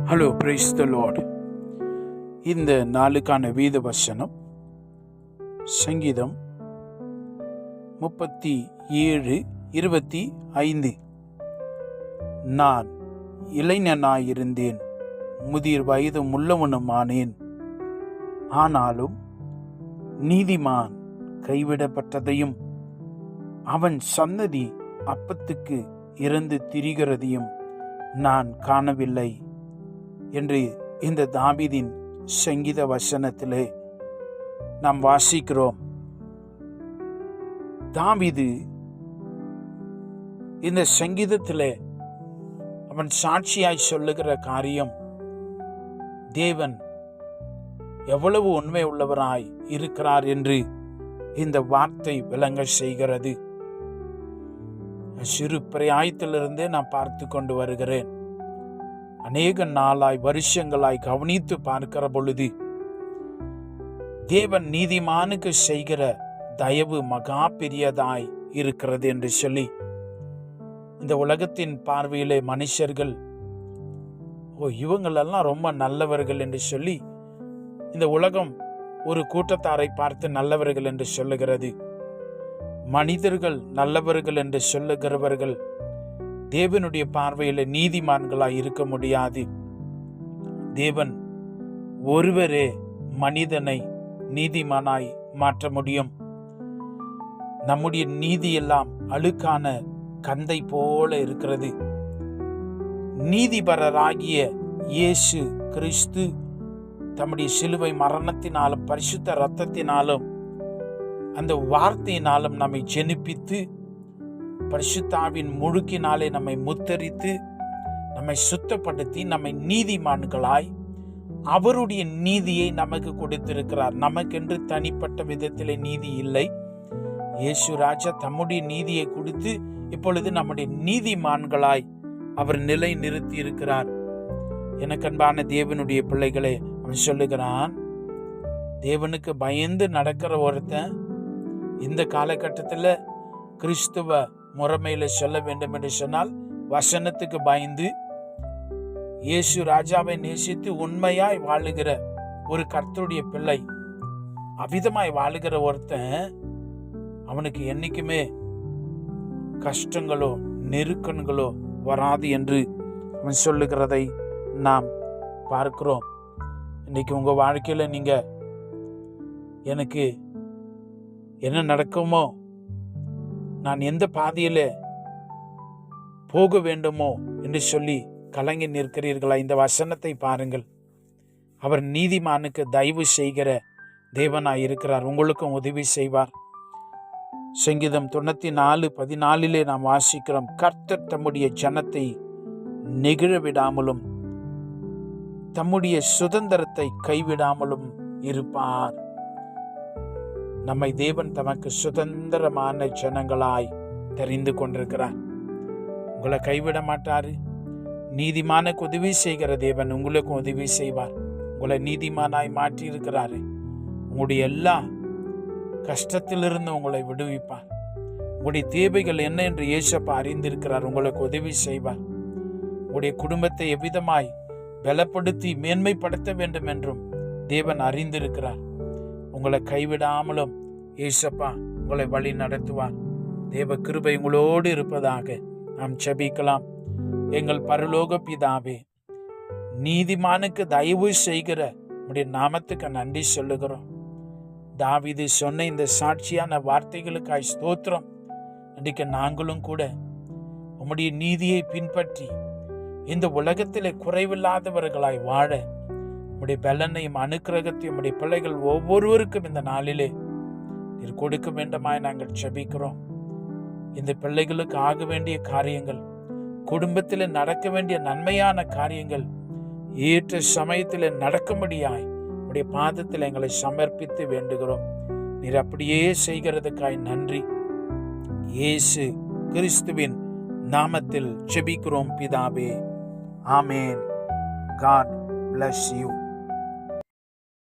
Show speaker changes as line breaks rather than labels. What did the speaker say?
Hello, praise the Lord. இந்த நாளுக்கான வேத வசனம் சங்கீதம் 37:25. நான் இளைஞனாயிருந்தேன், முதிர் வயதும் உள்ளவனுமானேன். ஆனாலும் நீதிமான் கைவிடப்பட்டதையும் அவன் சந்ததி அப்பத்துக்கு இறந்து திரிகிறதையும் நான் காணவில்லை என்று இந்த தாவீதின் சங்கீத வசனத்திலே நாம் வாசிக்கிறோம். தாவீது இந்த சங்கீதத்திலே அவன் சாட்சியாய் சொல்லுகிற காரியம், தேவன் எவ்வளவு உண்மை உள்ளவராய் இருக்கிறார் என்று இந்த வார்த்தை விளங்க செய்கிறது. சிறு பிராயத்திலிருந்தே நான் பார்த்து கொண்டு வருகிறேன். அநேக நாளாய் வருஷங்களாய் கவனித்து பார்க்கிற பொழுது தேவன் நீதிமானுக்கு செய்கிற தயவு மகா பெரியதாய் இருக்கிறது என்று சொல்லி, இந்த உலகத்தின் பார்வையிலே மனுஷர்கள் இவங்களெல்லாம் ரொம்ப நல்லவர்கள் என்று சொல்லி இந்த உலகம் ஒரு கூட்டத்தாரை பார்த்து நல்லவர்கள் என்று சொல்லுகிறது. மனிதர்கள் நல்லவர்கள் என்று சொல்லுகிறவர்கள் தேவனுடைய பார்வையில நீதிமான்களாய் இருக்க முடியாது. தேவன் ஒருவரே மனிதனை நீதிமானாய் மாற்ற முடியும். நம்முடைய நீதியெல்லாம் அழுக்கான கந்தை போல இருக்கிறது. நீதிபரராகிய இயேசு கிறிஸ்து தம்முடைய சிலுவை மரணத்தினாலும் பரிசுத்த இரத்தத்தினாலும் அந்த வார்த்தையினாலும் நம்மை ஜெனிப்பித்து பரிசுத்தாவின் முழுக்கினாலே நம்மை முத்தரித்து நம்மை சுத்தப்படுத்தி நம்மை நீதிமான்களாய் அவருடைய நீதியை நமக்கு கொடுத்திருக்கிறார். நமக்கென்று தனிப்பட்ட விதத்திலே நீதி இல்லை. இயேசு ராஜா தம்முடைய நீதியை கொடுத்து இப்பொழுது நம்முடைய நீதிமான்களாய் அவர் நிலை நிறுத்தி இருக்கிறார். எனக்கு அன்பான தேவனுடைய பிள்ளைகளே, அவன் சொல்லுகிறான், தேவனுக்கு பயந்து நடக்கிற ஒருத்தன் இந்த காலகட்டத்தில் கிறிஸ்துவ முறைமையில சொல்ல வேண்டும் என்று சொன்னால் வசனத்துக்கு பயந்து இயேசு ராஜாவை நேசித்து உண்மையாய் வாழுகிற ஒரு கர்த்தருடைய பிள்ளை, அவிதமாய் வாழுகிற ஒருத்தன், அவனுக்கு என்னைக்குமே கஷ்டங்களோ நெருக்கங்களோ வராது என்று அவன் சொல்லுகிறதை நாம் பார்க்கிறோம். இன்னைக்கு உங்க வாழ்க்கையில நீங்க எனக்கு என்ன நடக்குமோ, நான் எந்த பாதையில போக வேண்டுமோ என்று சொல்லி கலங்கி நிற்கிறீர்களா? இந்த வசனத்தை பாருங்கள். அவர் நீதிமானுக்கு தயவு செய்கிற தேவனாய் இருக்கிறார். உங்களுக்கும் உதவி செய்வார். சங்கீதம் 94:14 நாம் வாசிக்கிறோம், கர்த்தர் தம்முடைய ஜனத்தை நெகிழ விடாமலும் தம்முடைய சுதந்திரத்தை கைவிடாமலும் இருப்பார். நம்மை தேவன் தமக்கு சுதந்திரமான ஜனங்களாய் தெரிந்து கொண்டிருக்கிறார். உங்களை கைவிட மாட்டாரு. நீதிமானுக்கு உதவி செய்கிற தேவன் உங்களுக்கும் உதவி செய்வார். உங்களை நீதிமானாய் மாற்றி இருக்கிறாரு. உங்களுடைய எல்லா கஷ்டத்திலிருந்து உங்களை விடுவிப்பார். உங்களுடைய தேவைகள் என்ன என்று இயேசப்பா அறிந்திருக்கிறார். உங்களுக்கு உதவி செய்வார். உங்களுடைய குடும்பத்தை எவ்விதமாய் பலப்படுத்தி மேன்மைப்படுத்த வேண்டும் என்றும் தேவன் அறிந்திருக்கிறார். உங்களை கைவிடாமலும் இயேசப்பா உங்களை வழி நடத்துவார். தேவ கிருபை உங்களோடு இருப்பதாக நாம் ஜெபிக்கலாம். எங்கள் பரலோக பிதாவே, நீதிமானுக்கு தயவு செய்கிற உம்முடைய நாமத்துக்கு நன்றி சொல்லுகிறோம். தாவீது சொன்ன இந்த சாட்சியான வார்த்தைகளுக்காய் ஸ்தோத்திரம். இன்றைக்கு நாங்களும் கூட உம்முடைய நீதியை பின்பற்றி இந்த உலகத்திலே குறைவில்லாதவர்களாய் வாழ உம்முடைய பலனையும் அனுக்கிரகத்தையும் உம்முடைய பிள்ளைகள் ஒவ்வொருவருக்கும் இந்த நாளிலே நீர் கொடுக்க வேண்டுமாய் நாங்கள் ஜெபிக்கிறோம். இந்த பிள்ளைகளுக்கு ஆக வேண்டிய காரியங்கள், குடும்பத்தில் நடக்க வேண்டிய நன்மையான காரியங்கள் ஏற்ற சமயத்தில் நடக்கும்படியாய் உம்முடைய பாதத்தில் எங்களை சமர்ப்பித்து வேண்டுகிறோம். நீர் அப்படியே செய்கிறதுக்காய் நன்றி. இயேசு கிறிஸ்துவின் நாமத்தில் ஜெபிக்கிறோம் பிதாவே. ஆமேன். God bless you.